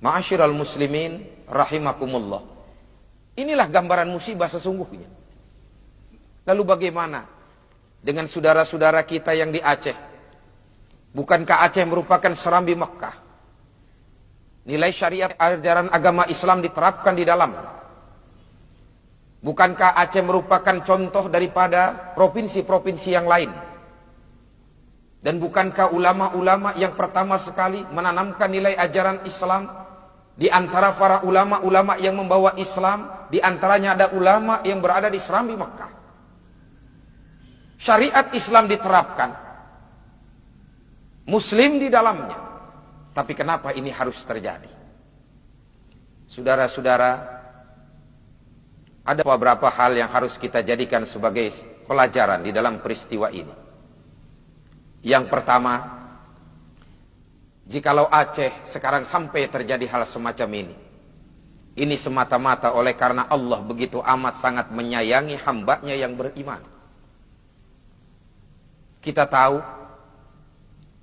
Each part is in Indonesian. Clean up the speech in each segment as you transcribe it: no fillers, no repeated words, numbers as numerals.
Ma'asyiral muslimin rahimakumullah. Inilah gambaran musibah sesungguhnya. Lalu bagaimana dengan saudara-saudara kita yang di Aceh? Bukankah Aceh merupakan serambi Mekah? Nilai syariat ajaran agama Islam diterapkan di dalam. Bukankah Aceh merupakan contoh daripada provinsi-provinsi yang lain? Dan bukankah ulama-ulama yang pertama sekali menanamkan nilai ajaran Islam? Di antara para ulama-ulama yang membawa Islam, di antaranya ada ulama yang berada di serambi Mekah. Syariat Islam diterapkan, Muslim di dalamnya. Tapi kenapa ini harus terjadi? Saudara-saudara, ada beberapa hal yang harus kita jadikan sebagai pelajaran di dalam peristiwa ini. Yang pertama, jikalau Aceh sekarang sampai terjadi hal semacam ini semata-mata oleh karena Allah begitu amat sangat menyayangi hambanya yang beriman. Kita tahu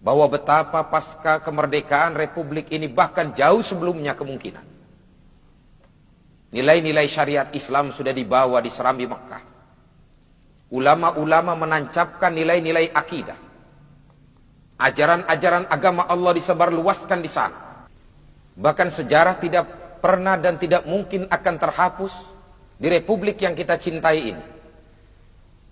bahwa betapa pasca kemerdekaan Republik ini bahkan jauh sebelumnya kemungkinan nilai-nilai syariat Islam sudah dibawa di serambi Mekah. Ulama-ulama menancapkan nilai-nilai akidah. Ajaran-ajaran agama Allah disebarluaskan di sana. Bahkan sejarah tidak pernah dan tidak mungkin akan terhapus di Republik yang kita cintai ini.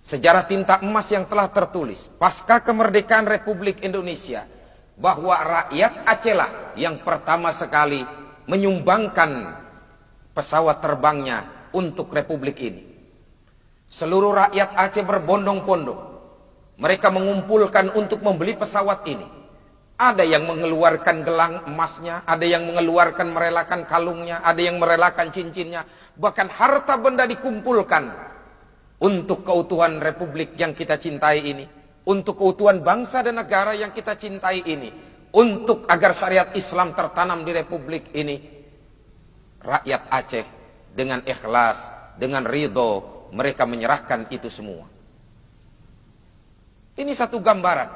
Sejarah tinta emas yang telah tertulis pasca kemerdekaan Republik Indonesia, bahwa rakyat Aceh lah yang pertama sekali menyumbangkan pesawat terbangnya untuk Republik ini. Seluruh rakyat Aceh berbondong-bondong. Mereka mengumpulkan untuk membeli pesawat ini. Ada yang mengeluarkan gelang emasnya, ada yang mengeluarkan merelakan kalungnya, ada yang merelakan cincinnya. Bahkan harta benda dikumpulkan untuk keutuhan Republik yang kita cintai ini, untuk keutuhan bangsa dan negara yang kita cintai ini, untuk agar syariat Islam tertanam di Republik ini. Rakyat Aceh dengan ikhlas, dengan ridho, mereka menyerahkan itu semua. Ini satu gambaran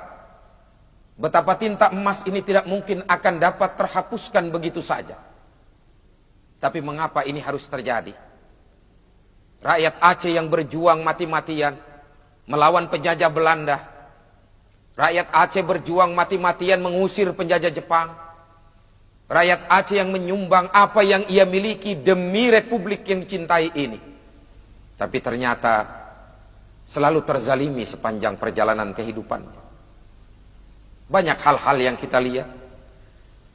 betapa tinta emas ini tidak mungkin akan dapat terhapuskan begitu saja. Tapi mengapa ini harus terjadi? Rakyat Aceh yang berjuang mati-matian melawan penjajah Belanda. Rakyat Aceh berjuang mati-matian mengusir penjajah Jepang. Rakyat Aceh yang menyumbang apa yang ia miliki demi Republik yang dicintai ini. Tapi ternyata selalu terzalimi sepanjang perjalanan kehidupannya. Banyak hal-hal yang kita lihat.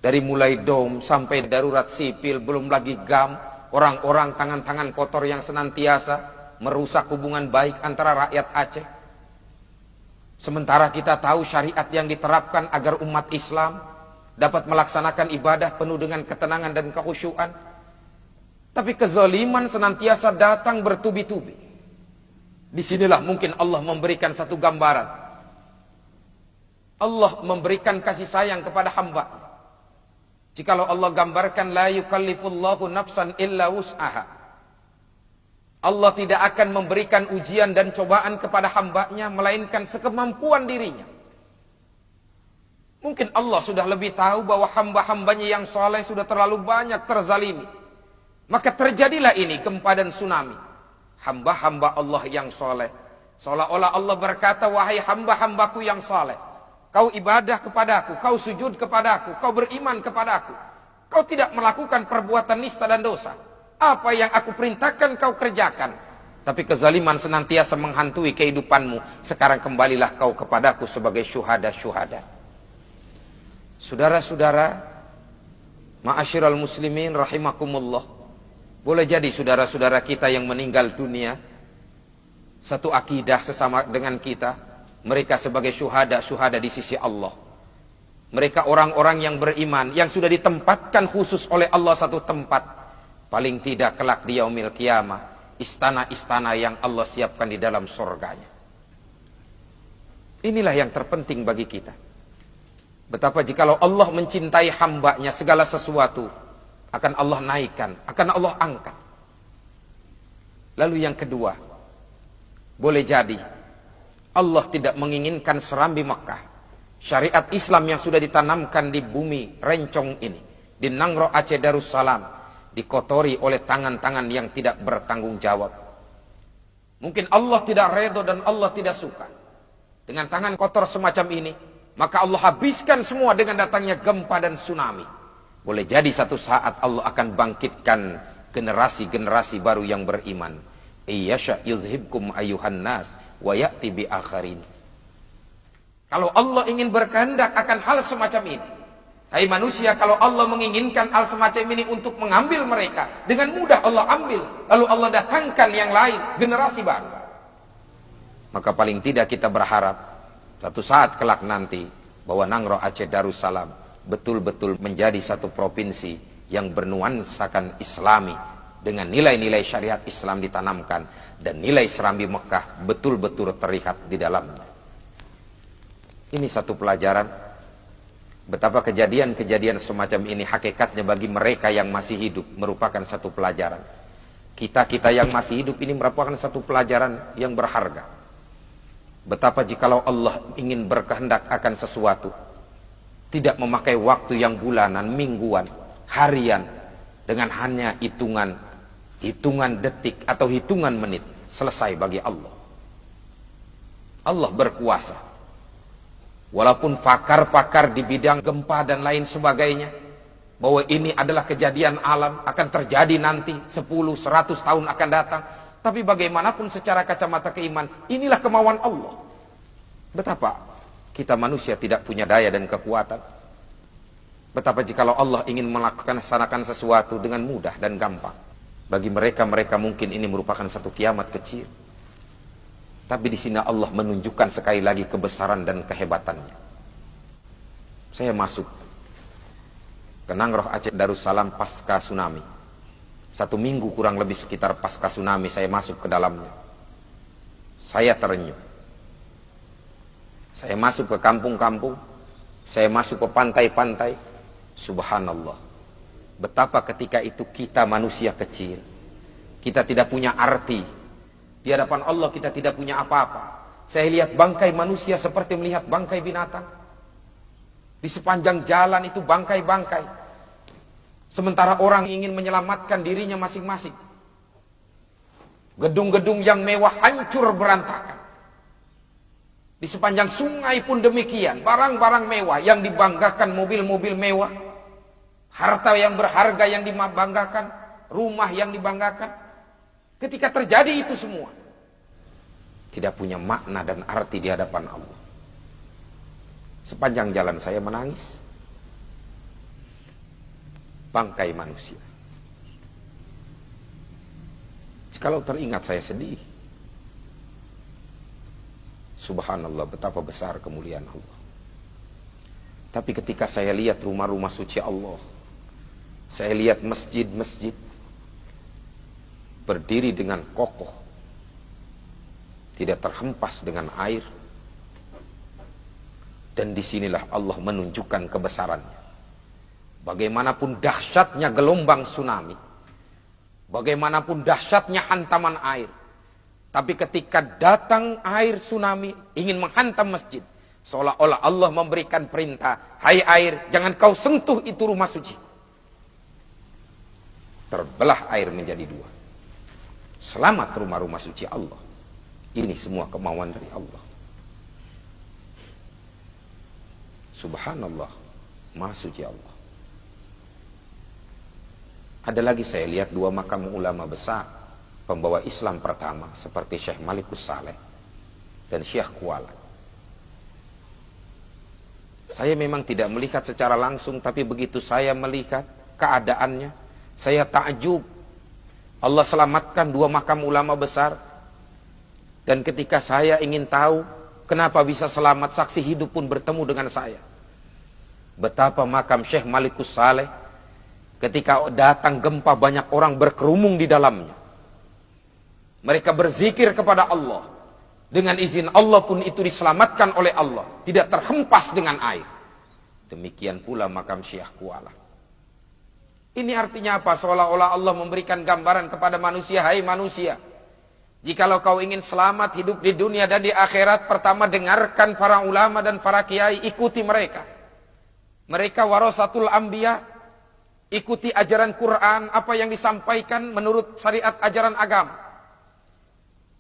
Dari mulai DOM sampai darurat sipil, belum lagi GAM. Orang-orang tangan-tangan kotor yang senantiasa merusak hubungan baik antara rakyat Aceh. Sementara kita tahu syariat yang diterapkan agar umat Islam dapat melaksanakan ibadah penuh dengan ketenangan dan kekhusyuan. Tapi kezaliman senantiasa datang bertubi-tubi. Disinilah mungkin Allah memberikan satu gambaran. Allah memberikan kasih sayang kepada hamba. Jikalau Allah gambarkan la yukallifullahu nafsan illa wus'aha. Allah tidak akan memberikan ujian dan cobaan kepada hambanya melainkan sekemampuan dirinya. Mungkin Allah sudah lebih tahu bahwa hamba-hambanya yang soleh sudah terlalu banyak terzalimi. Maka terjadilah ini gempa dan tsunami. Hamba-hamba Allah yang soleh, seolah-olah Allah berkata, wahai hamba-hambaku yang soleh, kau ibadah kepadaku, kau sujud kepadaku, kau beriman kepadaku, kau tidak melakukan perbuatan nista dan dosa. Apa yang aku perintahkan kau kerjakan. Tapi kezaliman senantiasa menghantui kehidupanmu. Sekarang kembalilah kau kepadaku sebagai syuhada-syuhada. Saudara-saudara, ma'asyiral muslimin rahimakumullah. Boleh jadi saudara-saudara kita yang meninggal dunia satu akidah sesama dengan kita. Mereka sebagai syuhada-syuhada di sisi Allah. Mereka orang-orang yang beriman, yang sudah ditempatkan khusus oleh Allah satu tempat. Paling tidak kelak di yaumil qiyamah, istana-istana yang Allah siapkan di dalam surganya. Inilah yang terpenting bagi kita. Betapa jikalau Allah mencintai hambanya, segala sesuatu akan Allah naikkan, akan Allah angkat. Lalu yang kedua, boleh jadi Allah tidak menginginkan serambi Makkah, syariat Islam yang sudah ditanamkan di bumi rencong ini, di Nangro Aceh Darussalam dikotori oleh tangan-tangan yang tidak bertanggung jawab. Mungkin Allah tidak redho dan Allah tidak suka dengan tangan kotor semacam ini, maka Allah habiskan semua dengan datangnya gempa dan tsunami. Boleh jadi satu saat Allah akan bangkitkan generasi-generasi baru yang beriman. Iyasha yuzhibkum ayuhan nas wa ya'ti bi akharin. Kalau Allah ingin berkehendak akan hal semacam ini, hai manusia, kalau Allah menginginkan hal semacam ini untuk mengambil mereka, dengan mudah Allah ambil, lalu Allah datangkan yang lain, generasi baru. Maka paling tidak kita berharap satu saat kelak nanti bahwa Nangro Aceh Darussalam betul-betul menjadi satu provinsi yang bernuansakan Islami, dengan nilai-nilai syariat Islam ditanamkan dan nilai Serambi Mekah betul-betul terlihat di dalamnya. Ini satu pelajaran betapa kejadian-kejadian semacam ini hakikatnya bagi mereka yang masih hidup merupakan satu pelajaran. Kita yang masih hidup ini merupakan satu pelajaran yang berharga. Betapa jikalau Allah ingin berkehendak akan sesuatu, tidak memakai waktu yang bulanan, mingguan, harian, dengan hanya hitungan detik atau hitungan menit selesai bagi Allah. Allah berkuasa. Walaupun fakar-fakar di bidang gempa dan lain sebagainya, bahwa ini adalah kejadian alam, akan terjadi nanti 10, 100 tahun akan datang. Tapi bagaimanapun secara kacamata keiman, inilah kemauan Allah. Betapa kita manusia tidak punya daya dan kekuatan. Betapa jikalau Allah ingin melaksanakan sesuatu dengan mudah dan gampang. Bagi mereka mungkin ini merupakan satu kiamat kecil. Tapi di sini Allah menunjukkan sekali lagi kebesaran dan kehebatannya. Saya masuk ke Nangro Aceh Darussalam pasca tsunami. 1 minggu kurang lebih sekitar pasca tsunami saya masuk ke dalamnya. Saya terenyuh. Saya masuk ke kampung-kampung. Saya masuk ke pantai-pantai. Subhanallah. Betapa ketika itu kita manusia kecil. Kita tidak punya arti. Di hadapan Allah kita tidak punya apa-apa. Saya lihat bangkai manusia seperti melihat bangkai binatang. Di sepanjang jalan itu bangkai-bangkai. Sementara orang ingin menyelamatkan dirinya masing-masing. Gedung-gedung yang mewah hancur berantakan. Di sepanjang sungai pun demikian. Barang-barang mewah yang dibanggakan, mobil-mobil mewah. Harta yang berharga yang dibanggakan. Rumah yang dibanggakan. Ketika terjadi itu semua, tidak punya makna dan arti di hadapan Allah. Sepanjang jalan saya menangis. Bangkai manusia. Kalau teringat saya sedih. Subhanallah, betapa besar kemuliaan Allah. Tapi ketika saya lihat rumah-rumah suci Allah, saya lihat masjid-masjid berdiri dengan kokoh, tidak terhempas dengan air, dan disinilah Allah menunjukkan kebesarannya. Bagaimanapun dahsyatnya gelombang tsunami, bagaimanapun dahsyatnya hantaman air, tapi ketika datang air tsunami ingin menghantam masjid, seolah-olah Allah memberikan perintah, hai air, jangan kau sentuh itu rumah suci. Terbelah air menjadi 2. Selamat rumah-rumah suci Allah. Ini semua kemauan dari Allah. Subhanallah, Maha Suci Allah. Ada lagi saya lihat 2 makam ulama besar, pembawa Islam pertama, seperti Syekh Malikus Saleh dan Syekh Kuala. Saya memang tidak melihat secara langsung, tapi begitu saya melihat keadaannya, saya takjub. Allah selamatkan 2 makam ulama besar. Dan ketika saya ingin tahu kenapa bisa selamat, saksi hidup pun bertemu dengan saya. Betapa makam Syekh Malikus Saleh, ketika datang gempa banyak orang berkerumung di dalamnya. Mereka berzikir kepada Allah. Dengan izin Allah pun itu diselamatkan oleh Allah. Tidak terhempas dengan air. Demikian pula makam Syekh Kuala. Ini artinya apa? Seolah-olah Allah memberikan gambaran kepada manusia, hai manusia, jikalau kau ingin selamat hidup di dunia dan di akhirat, pertama dengarkan para ulama dan para kiai, ikuti mereka. Mereka warasatul anbiya, Ikuti ajaran Quran, apa yang disampaikan menurut syariat ajaran agama.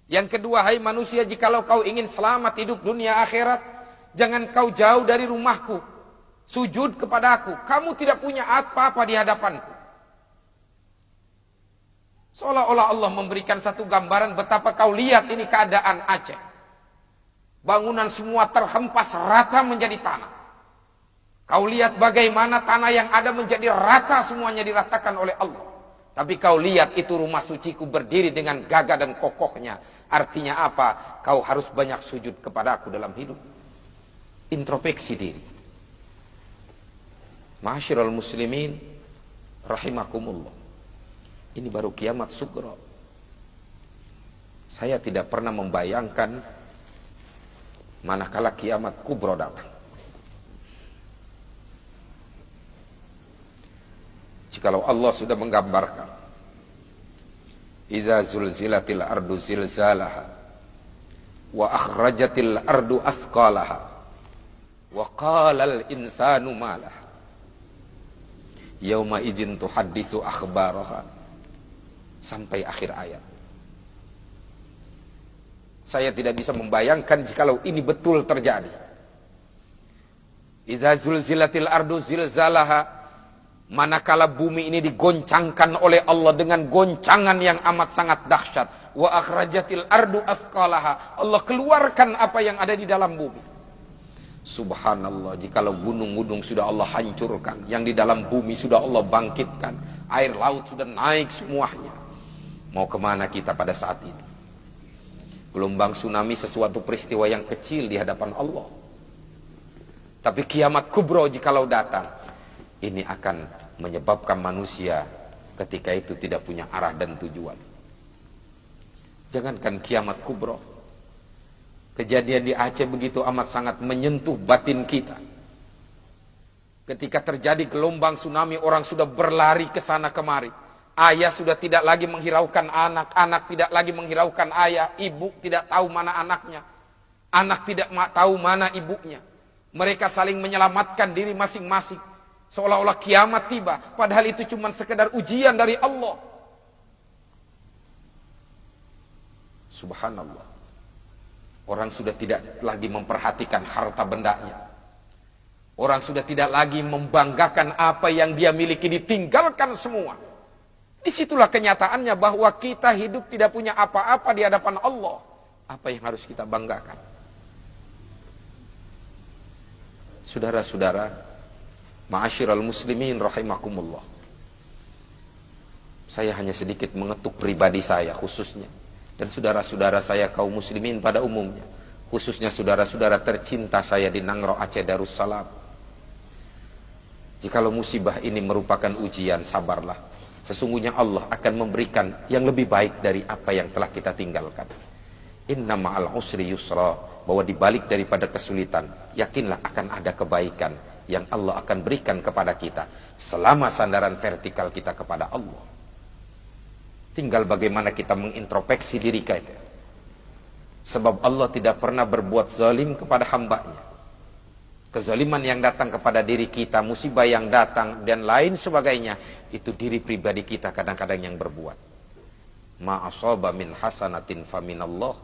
Yang kedua, hai manusia, jikalau kau ingin selamat hidup dunia akhirat, jangan kau jauh dari rumahku, sujud kepadaku. Kamu tidak punya apa-apa di hadapanku. Seolah-olah Allah memberikan satu gambaran betapa kau lihat ini keadaan Aceh. Bangunan semua terhempas rata menjadi tanah. Kau lihat bagaimana tanah yang ada menjadi rata, semuanya diratakan oleh Allah. Tapi kau lihat itu rumah suciku berdiri dengan gagah dan kokohnya. Artinya apa? Kau harus banyak sujud kepadaku dalam hidup. Introspeksi diri. Ma'asyiral muslimin rahimakumullah. Ini baru kiamat sughra. Saya tidak pernah membayangkan manakala kiamat kubra datang. Jikalau Allah sudah menggambarkan, idza zulzilatil ardu zilzalaha wa akhrajatil ardu athqalaha wa qalal insanu ma laha yauma idzin tuhaddisu akhbaraha, sampai akhir ayat. Saya tidak bisa membayangkan jikalau ini betul terjadi. Idza zulzilatil ardu zilzalaha, manakala bumi ini digoncangkan oleh Allah dengan goncangan yang amat sangat dahsyat. Wa akhrajatil ardu athqalaha, Allah keluarkan apa yang ada di dalam bumi. Subhanallah, jikalau gunung-gunung sudah Allah hancurkan, yang di dalam bumi sudah Allah bangkitkan, air laut sudah naik semuanya, mau kemana kita pada saat itu? Gelombang tsunami sesuatu peristiwa yang kecil di hadapan Allah. Tapi kiamat kubra jikalau datang, ini akan menyebabkan manusia ketika itu tidak punya arah dan tujuan. Jangankan kiamat kubra, kejadian di Aceh begitu amat sangat menyentuh batin kita. Ketika terjadi gelombang tsunami, orang sudah berlari ke sana kemari. Ayah sudah tidak lagi menghiraukan anak, anak tidak lagi menghiraukan ayah, ibu tidak tahu mana anaknya, anak tidak tahu mana ibunya. Mereka saling menyelamatkan diri masing-masing, seolah-olah kiamat tiba, padahal itu cuma sekedar ujian dari Allah. Subhanallah. Orang sudah tidak lagi memperhatikan harta bendanya. Orang sudah tidak lagi membanggakan apa yang dia miliki, ditinggalkan semua. Disitulah kenyataannya bahwa kita hidup tidak punya apa-apa di hadapan Allah. Apa yang harus kita banggakan? Saudara-saudara, ma'asyiral muslimin rahimakumullah. Saya hanya sedikit mengetuk pribadi saya khususnya, dan saudara-saudara saya kaum muslimin pada umumnya, khususnya saudara-saudara tercinta saya di Nangro Aceh Darussalam. Jikalau musibah ini merupakan ujian, sabarlah. Sesungguhnya Allah akan memberikan yang lebih baik dari apa yang telah kita tinggalkan. Inna ma'al usri yusra, bahwa dibalik daripada kesulitan, yakinlah akan ada kebaikan yang Allah akan berikan kepada kita selama sandaran vertikal kita kepada Allah. Tinggal bagaimana kita mengintrospeksi diri kita. Sebab Allah tidak pernah berbuat zalim kepada hambanya. Kezaliman yang datang kepada diri kita, musibah yang datang dan lain sebagainya, itu diri pribadi kita kadang-kadang yang berbuat. Ma asaba min hasanatin faminallah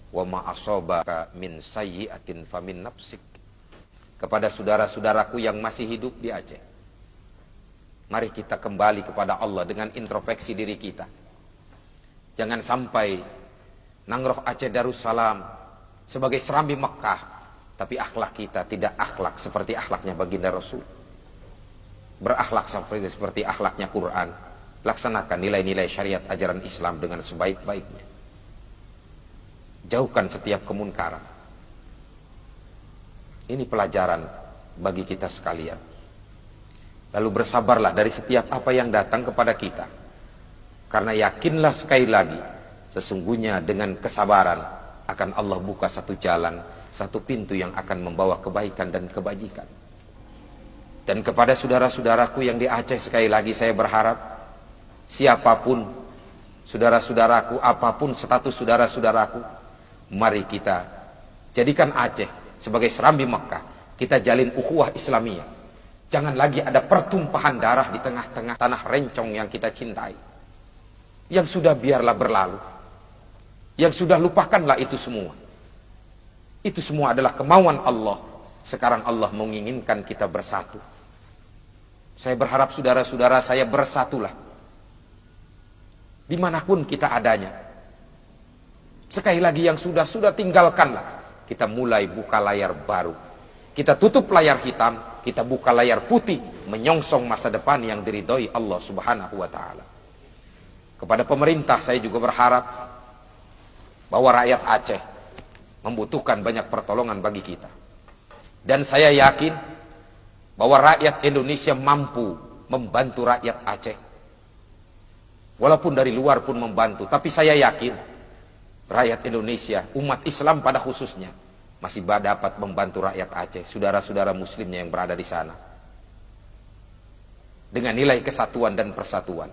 wa ma asabaka min sayyi'atin famin nafsik. Kepada saudara-saudaraku yang masih hidup di Aceh, mari kita kembali kepada Allah dengan introspeksi diri kita. Jangan sampai Nangroh Aceh Darussalam sebagai serambi Mekah, tapi akhlak kita tidak akhlak seperti akhlaknya baginda Rasul. Berakhlak seperti akhlaknya Quran. Laksanakan nilai-nilai syariat ajaran Islam dengan sebaik-baiknya. Jauhkan setiap kemunkaran. Ini pelajaran bagi kita sekalian. Lalu bersabarlah dari setiap apa yang datang kepada kita. Karena yakinlah sekali lagi, sesungguhnya dengan kesabaran akan Allah buka satu jalan, satu pintu yang akan membawa kebaikan dan kebajikan. Dan kepada saudara-saudaraku yang di Aceh, sekali lagi saya berharap, siapapun saudara-saudaraku, apapun status saudara-saudaraku, mari kita jadikan Aceh sebagai serambi Mekah. Kita jalin ukhuwah Islamiyah. Jangan lagi ada pertumpahan darah di tengah-tengah tanah rencong yang kita cintai. Yang sudah biarlah berlalu. Yang sudah lupakanlah itu semua. Itu semua adalah kemauan Allah. Sekarang Allah menginginkan kita bersatu. Saya berharap saudara-saudara saya bersatulah. Dimanapun kita adanya. Sekali lagi yang sudah tinggalkanlah. Kita mulai buka layar baru. Kita tutup layar hitam, kita buka layar putih, menyongsong masa depan yang diridhoi Allah Subhanahu wa taala. Kepada pemerintah saya juga berharap bahwa rakyat Aceh membutuhkan banyak pertolongan bagi kita. Dan saya yakin bahwa rakyat Indonesia mampu membantu rakyat Aceh. Walaupun dari luar pun membantu, tapi saya yakin rakyat Indonesia, umat Islam pada khususnya, masih dapat membantu rakyat Aceh, saudara-saudara muslimnya yang berada di sana. Dengan nilai kesatuan dan persatuan.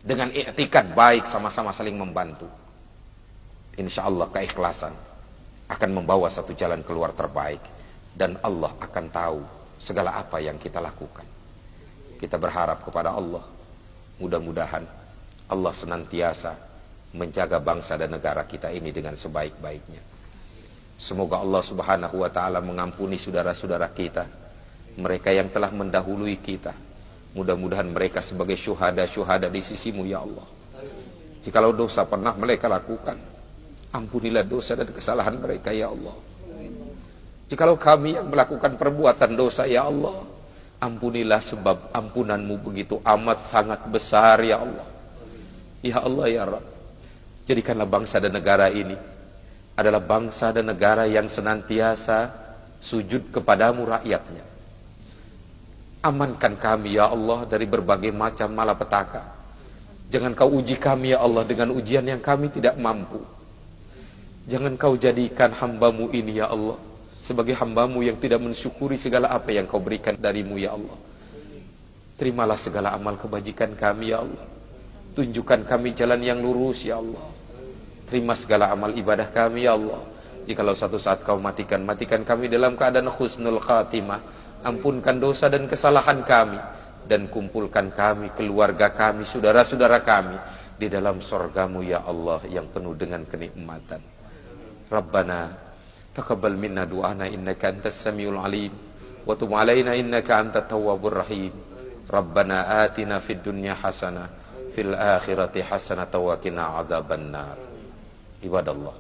Dengan i'tikad baik, sama-sama saling membantu. Insya Allah keikhlasan akan membawa satu jalan keluar terbaik. Dan Allah akan tahu segala apa yang kita lakukan. Kita berharap kepada Allah, mudah-mudahan Allah senantiasa menjaga bangsa dan negara kita ini dengan sebaik-baiknya. Semoga Allah Subhanahu wa taala mengampuni saudara-saudara kita, mereka yang telah mendahului kita. Mudah-mudahan mereka sebagai syuhada di sisimu ya Allah. Jikalau dosa pernah mereka lakukan, ampunilah dosa dan kesalahan mereka ya Allah. Jikalau kami yang melakukan perbuatan dosa ya Allah, ampunilah sebab ampunanmu begitu amat sangat besar ya Allah. Ya Allah ya Rabb, jadikanlah bangsa dan negara ini adalah bangsa dan negara yang senantiasa sujud kepadamu rakyatnya. Amankan kami ya Allah dari berbagai macam malapetaka. Jangan kau uji kami ya Allah dengan ujian yang kami tidak mampu. Jangan kau jadikan hambamu ini ya Allah sebagai hambamu yang tidak mensyukuri segala apa yang kau berikan darimu ya Allah. Terimalah segala amal kebajikan kami ya Allah. Tunjukkan kami jalan yang lurus ya Allah. Terima segala amal ibadah kami ya Allah. Jikalau satu saat kau matikan kami dalam keadaan husnul khatimah. Ampunkan dosa dan kesalahan kami. Dan kumpulkan kami, keluarga kami, saudara-saudara kami di dalam surgamu ya Allah yang penuh dengan kenikmatan. Rabbana taqabbal minna du'ana innaka antas samiul alim. Wa tub alaina innaka antat tawwabur rahim. Rabbana atina fid dunya hasanah. Fil akhirati hasanah wa qina adzabannar. Ibadallah,